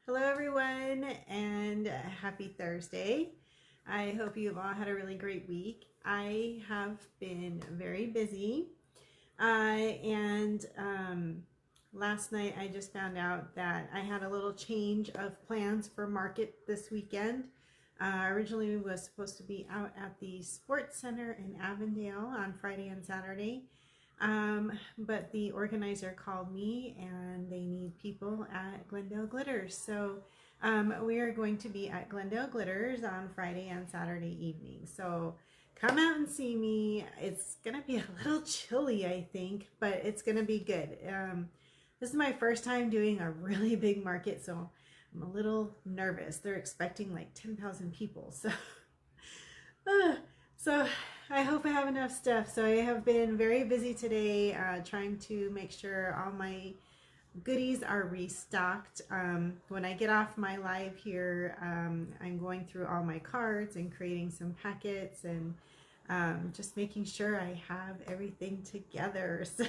Hello, everyone, and happy Thursday. I hope you've all had a really great week. I have been very busy, and last night I just found out that I had a little change of plans for market this weekend. Originally, we was supposed to be out at the Sports Center in Avondale on Friday and Saturday. But the organizer called me and they need people at Glendale Glitters. So we are going to be at Glendale Glitters on Friday and Saturday evening. So come out and see me. It's going to be a little chilly, I think, but it's going to be good. This is my first time doing a really big market, so I'm a little nervous. They're expecting like 10,000 people. So I hope I have enough stuff. So I have been very busy today trying to make sure all my goodies are restocked. When I get off my live here, I'm going through all my cards and creating some packets and just making sure I have everything together. So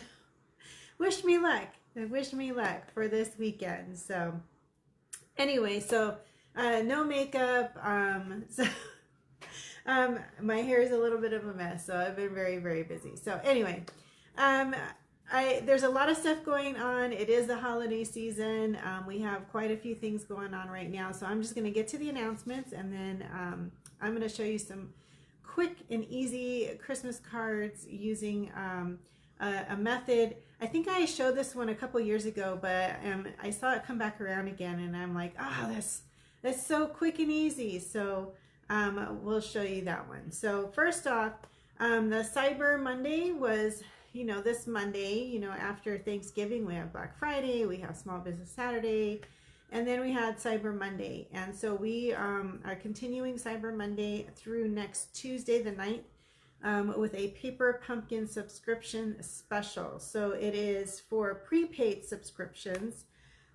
wish me luck. Wish me luck for this weekend. So anyway, no makeup. My hair is a little bit of a mess, so I've been very, very busy. So anyway, there's a lot of stuff going on. It is the holiday season. We have quite a few things going on right now. So I'm just going to get to the announcements, and then I'm going to show you some quick and easy Christmas cards using a method. I think I showed this one a couple years ago, but I saw it come back around again, and I'm like, oh, that's so quick and easy. So we'll show you that one. So first off, the Cyber Monday was, this Monday, after Thanksgiving, we have Black Friday, we have Small Business Saturday, and then we had Cyber Monday. And so we are continuing Cyber Monday through next Tuesday, the 9th, with a Paper Pumpkin subscription special. So it is for prepaid subscriptions.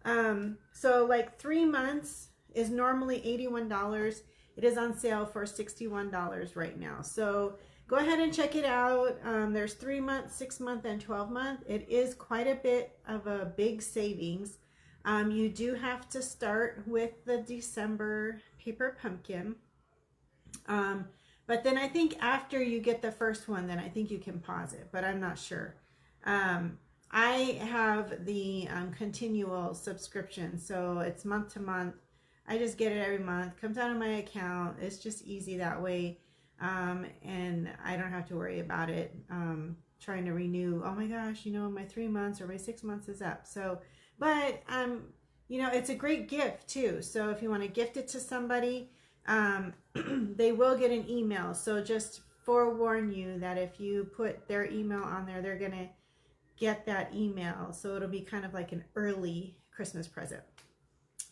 So like 3 months is normally $81. It is on sale for $61 right now. So go ahead and check it out. There's 3 month, 6 month, and 12 month. It is quite a bit of a big savings. You do have to start with the December Paper Pumpkin. But then I think after you get the first one, then I think you can pause it, but I'm not sure. I have the continual subscription, so it's month to month. I just get it every month, comes out of my account. It's just easy that way. And I don't have to worry about it trying to renew. Oh my gosh, my 3 months or my 6 months is up. So, but, it's a great gift too. So if you want to gift it to somebody, they will get an email. So just forewarn you that if you put their email on there, they're going to get that email. So it'll be kind of like an early Christmas present.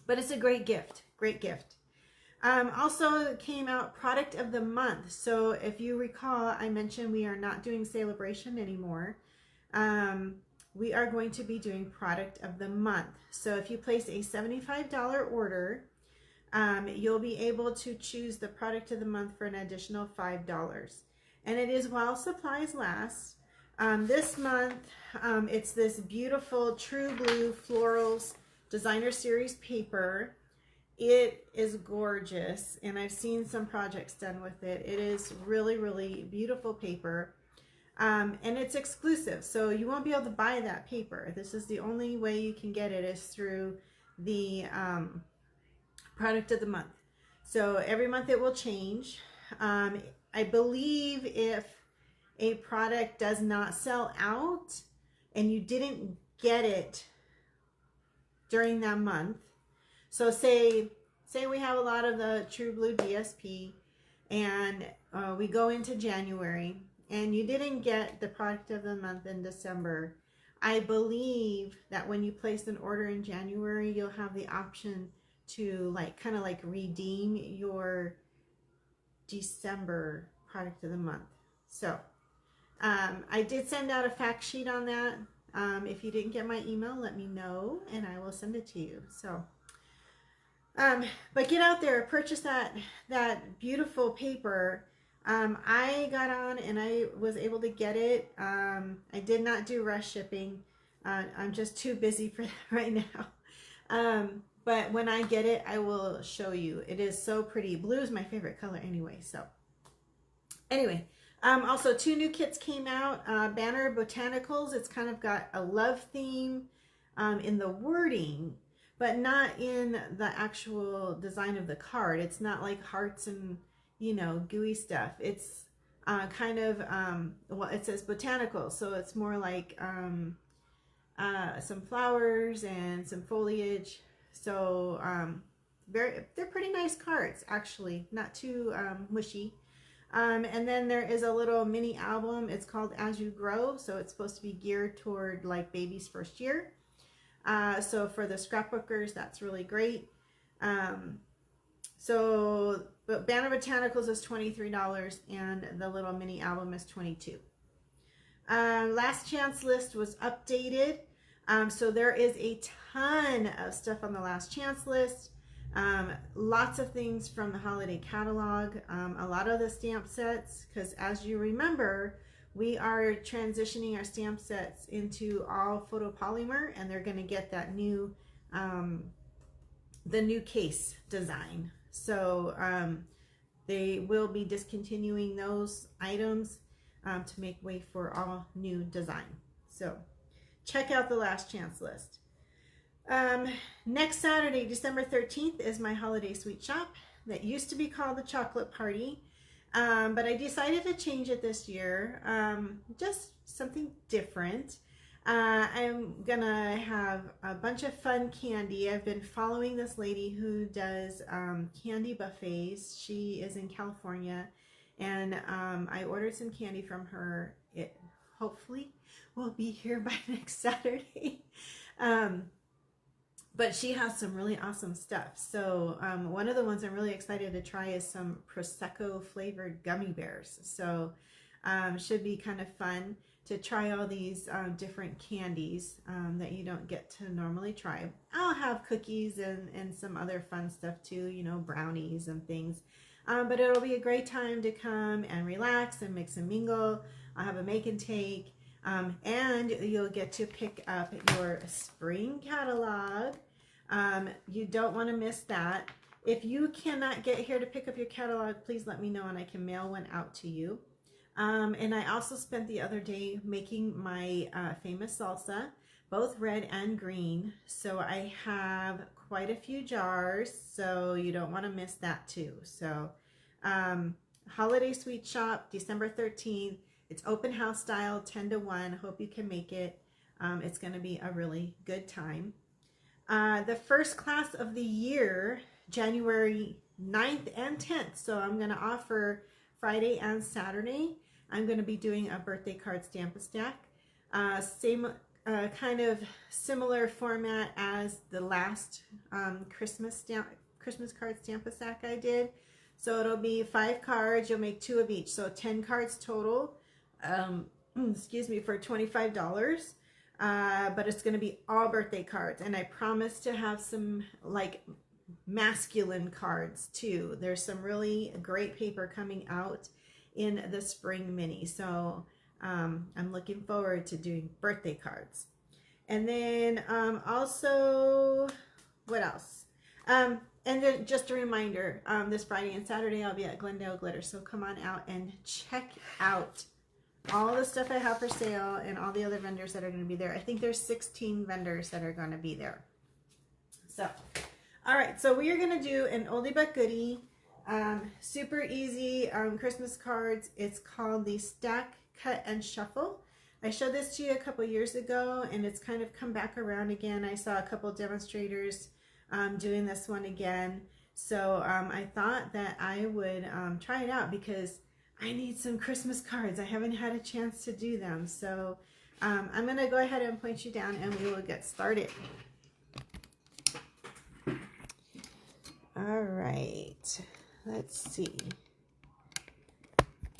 But it's a great gift, great gift. Also came out Product of the Month. So if you recall, I mentioned we are not doing Celebration anymore. We are going to be doing Product of the Month. So if you place a $75 order, you'll be able to choose the Product of the Month for an additional $5. And it is while supplies last. This month, it's this beautiful True Blue Florals Designer Series paper. It is gorgeous, and I've seen some projects done with it. It is really, really beautiful paper, and it's exclusive, so you won't be able to buy that paper. This is the only way you can get it, is through the Product of the Month. So every month it will change. I believe if a product does not sell out and you didn't get it during that month, so say we have a lot of the True Blue DSP and we go into January and you didn't get the Product of the Month in December, I believe that when you place an order in January, you'll have the option to kind of redeem your December Product of the Month. So I did send out a fact sheet on that. If you didn't get my email, let me know and I will send it to you. So, but get out there, purchase that beautiful paper. I got on and I was able to get it. I did not do rush shipping. I'm just too busy for that right now. but when I get it, I will show you. It is so pretty. Blue is my favorite color anyway. So anyway, also 2 new kits came out. Banner Botanicals. It's kind of got a love theme in the wording, but not in the actual design of the card. It's not like hearts and, you know, gooey stuff. It's kind of, well, it says botanical, so it's more like some flowers and some foliage. So they're pretty nice cards, actually, not too mushy. And then there is a little mini album. It's called As You Grow, so it's supposed to be geared toward like baby's first year. So for the scrapbookers, that's really great. But Banner Botanicals is $23 and the little mini album is $22. Last chance list was updated. So there is a ton of stuff on the last chance list. Lots of things from the holiday catalog. A lot of the stamp sets, because as you remember, we are transitioning our stamp sets into all photopolymer, and they're going to get that new, the new case design. So they will be discontinuing those items to make way for all new design. So check out the last chance list. Next Saturday, December 13th, is my holiday sweet shop that used to be called the Chocolate Party. But I decided to change it this year, just something different. I'm gonna have a bunch of fun candy. I've been following this lady who does candy buffets. She is in California, and I ordered some candy from her. It hopefully will be here by next Saturday. But she has some really awesome stuff. So one of the ones I'm really excited to try is some Prosecco flavored gummy bears. So should be kind of fun to try all these different candies that you don't get to normally try. I'll have cookies and some other fun stuff too, you know, brownies and things. But it'll be a great time to come and relax and mix and mingle. I'll have a make and take. And you'll get to pick up your spring catalog. You don't want to miss that. If you cannot get here to pick up your catalog, please let me know and I can mail one out to you. And I also spent the other day making my famous salsa, both red and green. So I have quite a few jars, so you don't want to miss that too. So Holiday Sweet Shop, December 13th. It's open house style, 10 to 1. Hope you can make it. It's going to be a really good time. The first class of the year, January 9th and 10th. So I'm going to offer Friday and Saturday. I'm going to be doing a birthday card Stamp-A-Stack. Same kind of similar format as the last Christmas card Stamp-A-Stack I did. So it'll be 5 cards. You'll make 2 of each. So 10 cards total. Excuse me, for $25. But it's going to be all birthday cards. And I promise to have some like masculine cards too. There's some really great paper coming out in the spring mini. So I'm looking forward to doing birthday cards. And then also, what else? And then just a reminder, this Friday and Saturday I'll be at Glendale Glitter. So come on out and check out all the stuff I have for sale and all the other vendors that are going to be there. I think there's 16 vendors that are going to be there. So, all right. So we are going to do an oldie but goodie, super easy Christmas cards. It's called the Stack, Cut, and Shuffle. I showed this to you a couple years ago, and it's kind of come back around again. I saw a couple demonstrators doing this one again. So I thought that I would try it out because I need some Christmas cards. I haven't had a chance to do them. So I'm going to go ahead and point you down and we will get started. All right. Let's see.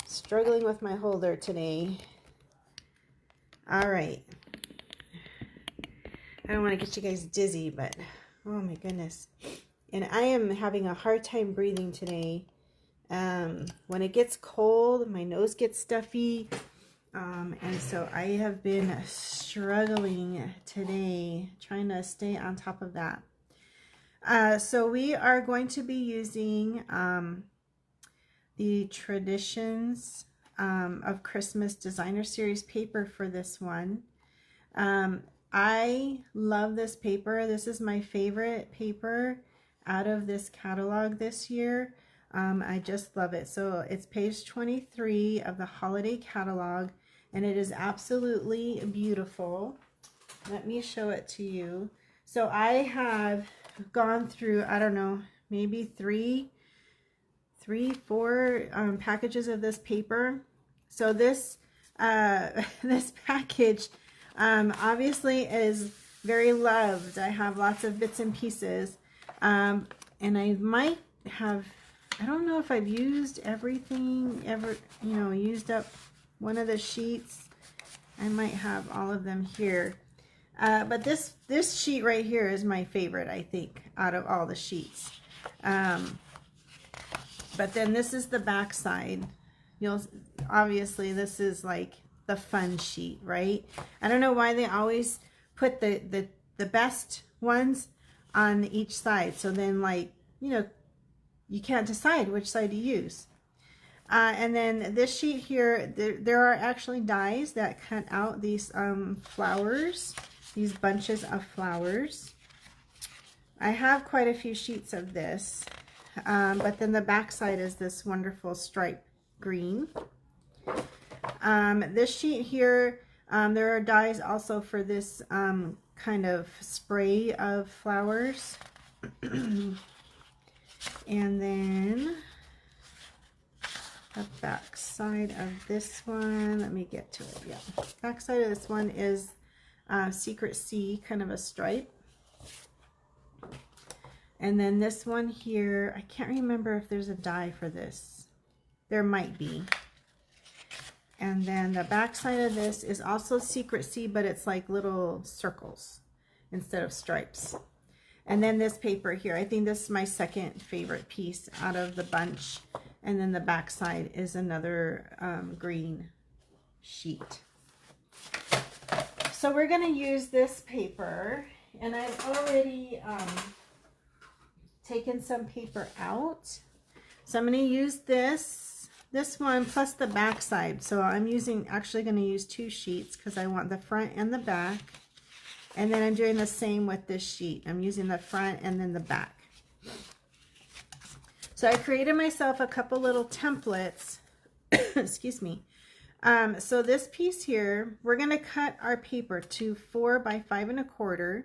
Struggling with my holder today. All right. I don't want to get you guys dizzy, but oh my goodness. And I am having a hard time breathing today. When it gets cold, my nose gets stuffy, and so I have been struggling today, trying to stay on top of that. So we are going to be using the Traditions of Christmas Designer Series paper for this one. I love this paper. This is my favorite paper out of this catalog this year. I just love it. So it's page 23 of the holiday catalog, and it is absolutely beautiful. Let me show it to you. So I have gone through, I don't know, maybe three, four packages of this paper. So this this package obviously is very loved. I have lots of bits and pieces, and I might have, I don't know if I've used everything ever, you know, used up one of the sheets. I might have all of them here. But this sheet right here is my favorite, I think, out of all the sheets. But then this is the back side. Obviously this is like the fun sheet, right? I don't know why they always put the best ones on each side. So then, like, you know, you can't decide which side to use. And then this sheet here, there are actually dies that cut out these flowers, these bunches of flowers. I have quite a few sheets of this, but then the back side is this wonderful stripe green. This sheet here, there are dies also for this kind of spray of flowers. And then the back side of this one, let me get to it. Yeah, back side of this one is Secret Sea, kind of a stripe. And then this one here, I can't remember if there's a die for this. There might be. And then the back side of this is also Secret Sea, but it's like little circles instead of stripes. And then this paper here, I think this is my second favorite piece out of the bunch. And then the back side is another green sheet. So we're going to use this paper, and I've already taken some paper out. So I'm going to use this one plus the back side. So I'm actually going to use two sheets because I want the front and the back. And then I'm doing the same with this sheet. I'm using the front and then the back. So I created myself a couple little templates. Excuse me. So this piece here, we're going to cut our paper to 4 by 5 1/4.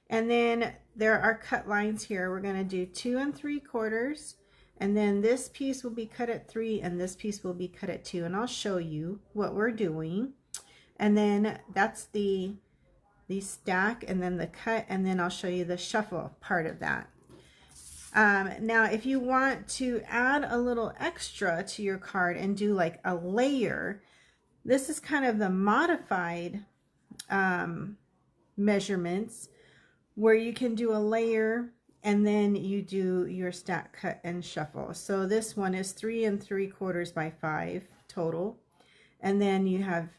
And then there are cut lines here. We're going to do 2 3/4. And then this piece will be cut at 3 and this piece will be cut at 2. And I'll show you what we're doing. And then that's the stack and then the cut, and then I'll show you the shuffle part of that. Now, if you want to add a little extra to your card and do like a layer, this is kind of the modified measurements where you can do a layer and then you do your stack, cut, and shuffle. So this one is 3 3/4 by 5 total. And then you have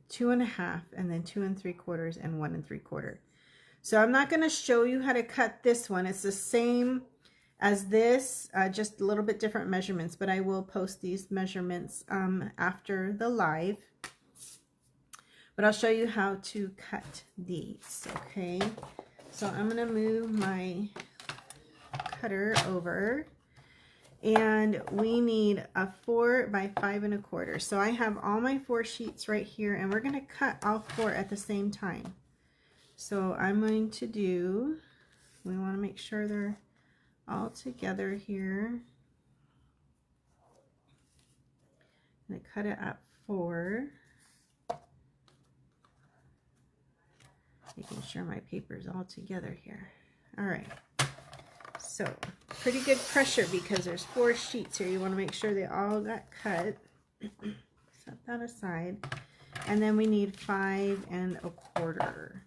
2 1/2 and then 2 3/4 and 1 3/4. So I'm not going to show you how to cut this one. It's the same as this, just a little bit different measurements, but I will post these measurements after the live. But I'll show you how to cut these, okay? So I'm going to move my cutter over. And we need a 4 by 5 1/4. So I have all my 4 sheets right here, and we're going to cut all 4 at the same time. So I'm going to do, we want to make sure they're all together here. I'm going to cut it at 4. Making sure my paper is all together here. All right. So pretty good pressure because there's 4 sheets here. You want to make sure they all got cut. Set that aside. And then we need 5 1/4.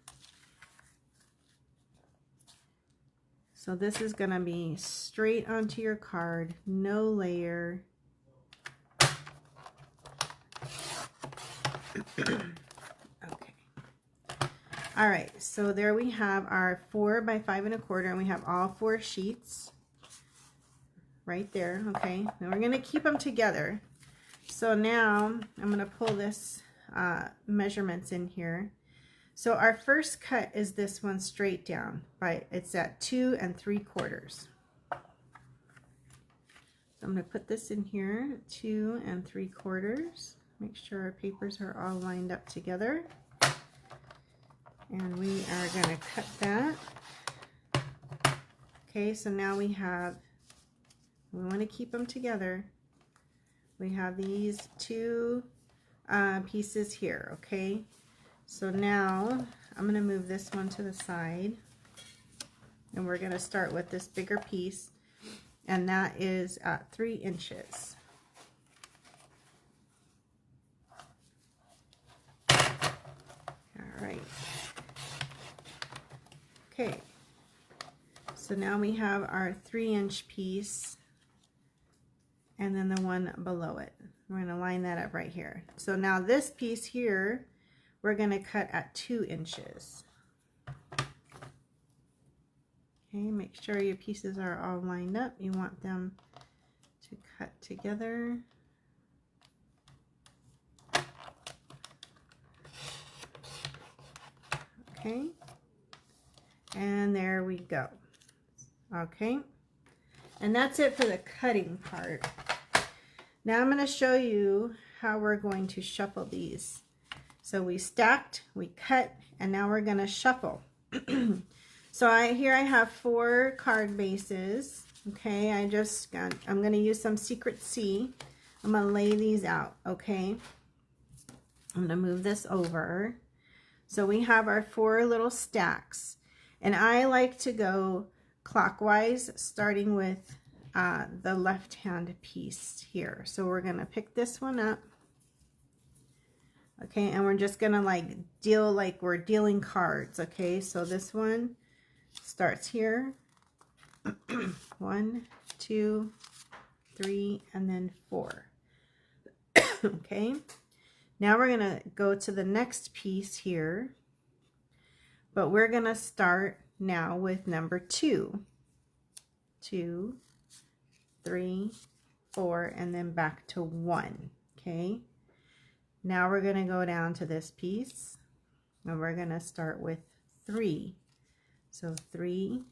So this is going to be straight onto your card, no layer. Okay. All right, so there we have our 4 by 5 1/4, and we have all 4 sheets right there. Okay, now we're going to keep them together. So now I'm going to pull this measurements in here. So our first cut is this one straight down, it's at 2 3/4. So I'm going to put this in here, 2 3/4. Make sure our papers are all lined up together. And we are going to cut that. Okay, so now we want to keep them together. We have these 2 pieces here, okay? So now I'm going to move this one to the side. And we're going to start with this bigger piece. And that is at 3 inches. All right. Okay, so now we have our 3-inch piece and then the one below it. We're going to line that up right here. So now this piece here, we're going to cut at 2 inches. Okay, make sure your pieces are all lined up. You want them to cut together. Okay. And there we go. Okay, and that's it for the cutting part. Now I'm going to show you how we're going to shuffle these. So we stacked, we cut, and now we're going to shuffle. So here I have 4 card bases. Okay, I'm going to use some Secret C. I'm going to lay these out. Okay, I'm going to move this over. So we have our 4 little stacks. And I like to go clockwise, starting with the left-hand piece here. So we're going to pick this one up. Okay, and we're just going to like deal like we're dealing cards. Okay, so this one starts here. 1, 2, 3, and then 4. Okay, now we're going to go to the next piece here. But we're going to start now with number 2. 2, 3, 4, and then back to 1. Okay. Now we're going to go down to this piece, and we're going to start with 3. So 3,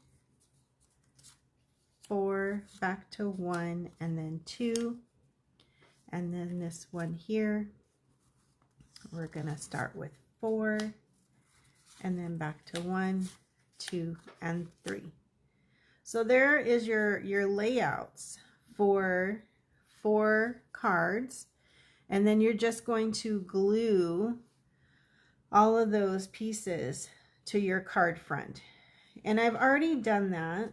4, back to 1, and then 2. And then this one here, we're going to start with 4. And then back to 1, 2, and 3. So there is your layouts for 4 cards. And then you're just going to glue all of those pieces to your card front. And I've already done that.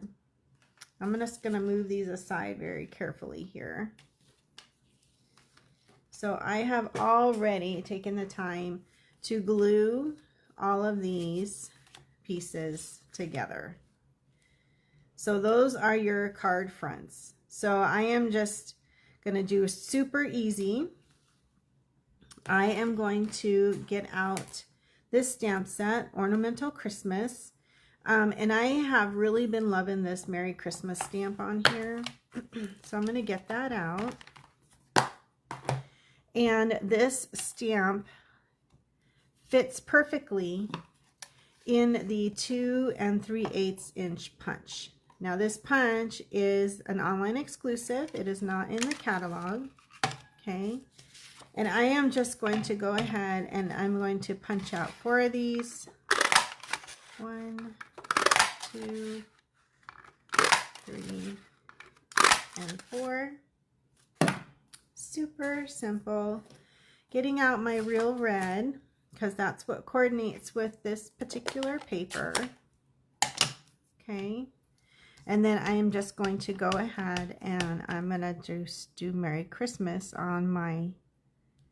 I'm just going to move these aside very carefully here. So I have already taken the time to glue all of these pieces together. So those are your card fronts. So I am just going to do super easy. I am going to get out this stamp set, Ornamental Christmas. And I have really been loving this Merry Christmas stamp on here. So I'm going to get that out. And this stamp fits perfectly in the 2 3/8 inch punch. Now this punch is an online exclusive. It is not in the catalog. Okay. And I am just going to go ahead and I'm going to punch out 4 of these. 1, 2, 3, and 4. Super simple. Getting out my Real Red, because that's what coordinates with this particular paper. Okay. And then I am just going to go ahead and I'm going to just do Merry Christmas on my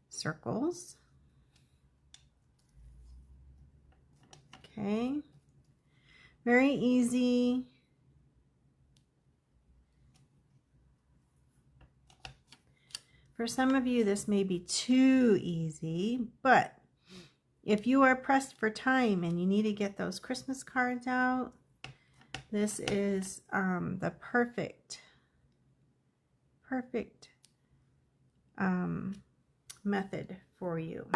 circles. Okay. Very easy. For some of you, this may be too easy, but if you are pressed for time and you need to get those Christmas cards out, this is the perfect method for you.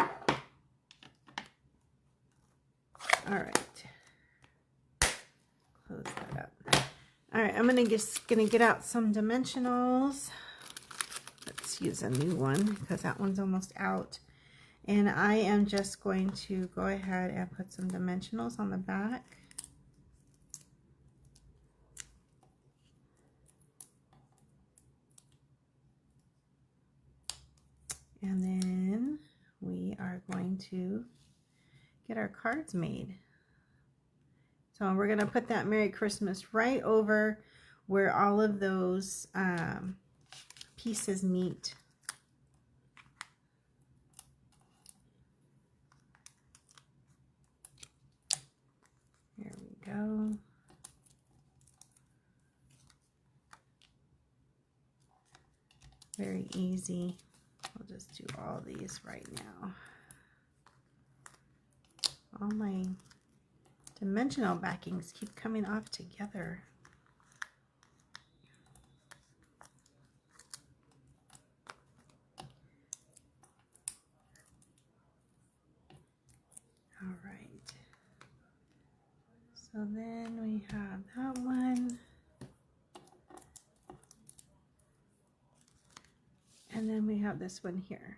All right, close that up. All right, I'm gonna get out some dimensionals. Let's use a new one because that one's almost out. And I am just going to go ahead and put some dimensionals on the back. And then we are going to get our cards made. So we're going to put that Merry Christmas right over where all of those pieces meet. There we go. Very easy. I'll just do all these right now. All my dimensional backings keep coming off together. All right. So then we have that one. And then we have this one here.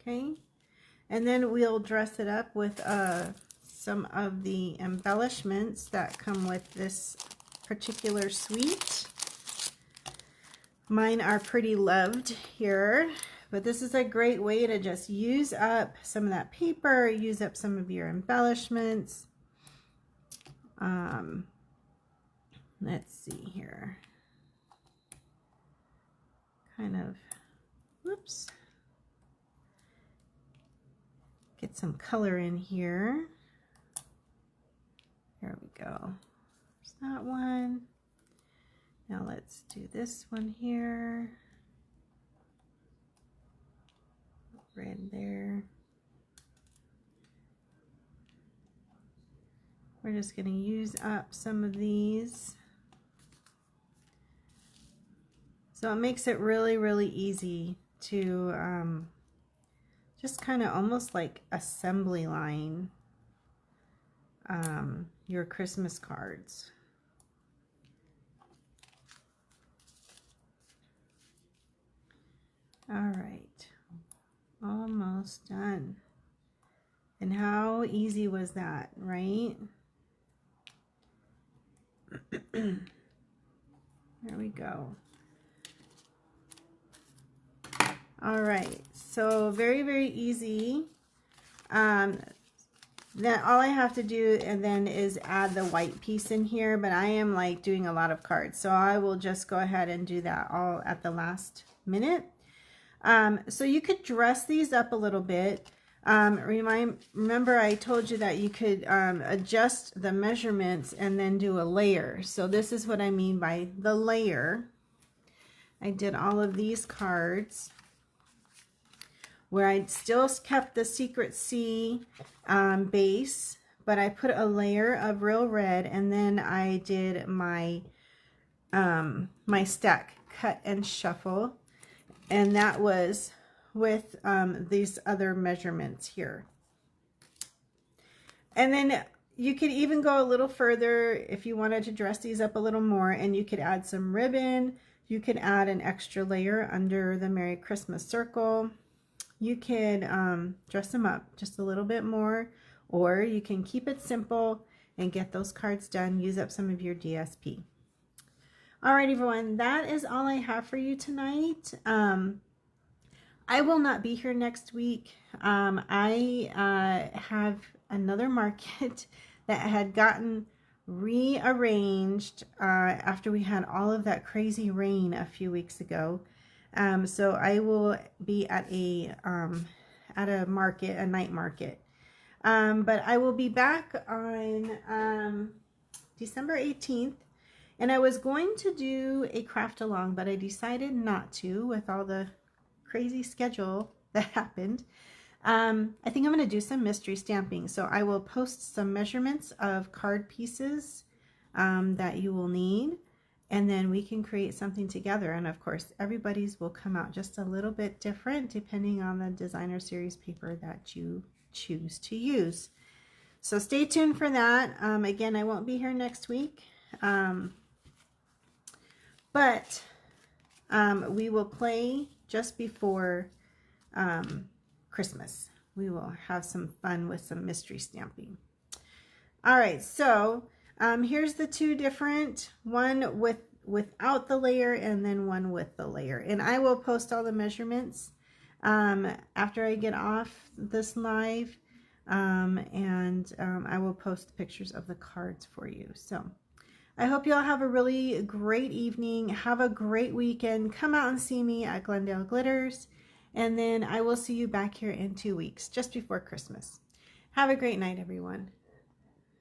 Okay. And then we'll dress it up with some of the embellishments that come with this particular suite. Mine are Pretty Loved here, but this is a great way to just use up some of that paper, use up some of your embellishments. Let's see here. Kind of, whoops. Get some color in here. There we go. There's that one. Now let's do this one here. Red there. We're just going to use up some of these. So it makes it really, really easy to just kind of almost like assembly line your Christmas cards. All right, almost done. And how easy was that, right? There we go. All right, so very, very easy. Then all I have to do and then is add the white piece in here, but I am like doing a lot of cards, so I will just go ahead and do that all at the last minute. So you could dress these up a little bit. Remember I told you that you could adjust the measurements and then do a layer. So this is what I mean by the layer. I did all of these cards where I still kept the Secret C base, but I put a layer of Real Red, and then I did my my stack cut and shuffle, and that was with these other measurements here. And then you could even go a little further if you wanted to dress these up a little more, and you could add some ribbon. You could add an extra layer under the Merry Christmas circle. You could dress them up just a little bit more, or you can keep it simple and get those cards done. Use up some of your DSP. All right, everyone, that is all I have for you tonight. I will not be here next week. I have another market that had gotten rearranged after we had all of that crazy rain a few weeks ago. So I will be at a market, a night market. But I will be back on December 18th. And I was going to do a craft along, but I decided not to with all the crazy schedule that happened. I think I'm going to do some mystery stamping. So I will post some measurements of card pieces that you will need. And then we can create something together. And of course, everybody's will come out just a little bit different depending on the designer series paper that you choose to use. So stay tuned for that. Again, I won't be here next week. But we will play just before Christmas. We will have some fun with some mystery stamping. All right, so here's the two different, one without the layer and then one with the layer. And I will post all the measurements after I get off this live. I will post pictures of the cards for you. So I hope you all have a really great evening. Have a great weekend. Come out and see me at Glendale Glitters. And then I will see you back here in 2 weeks, just before Christmas. Have a great night, everyone.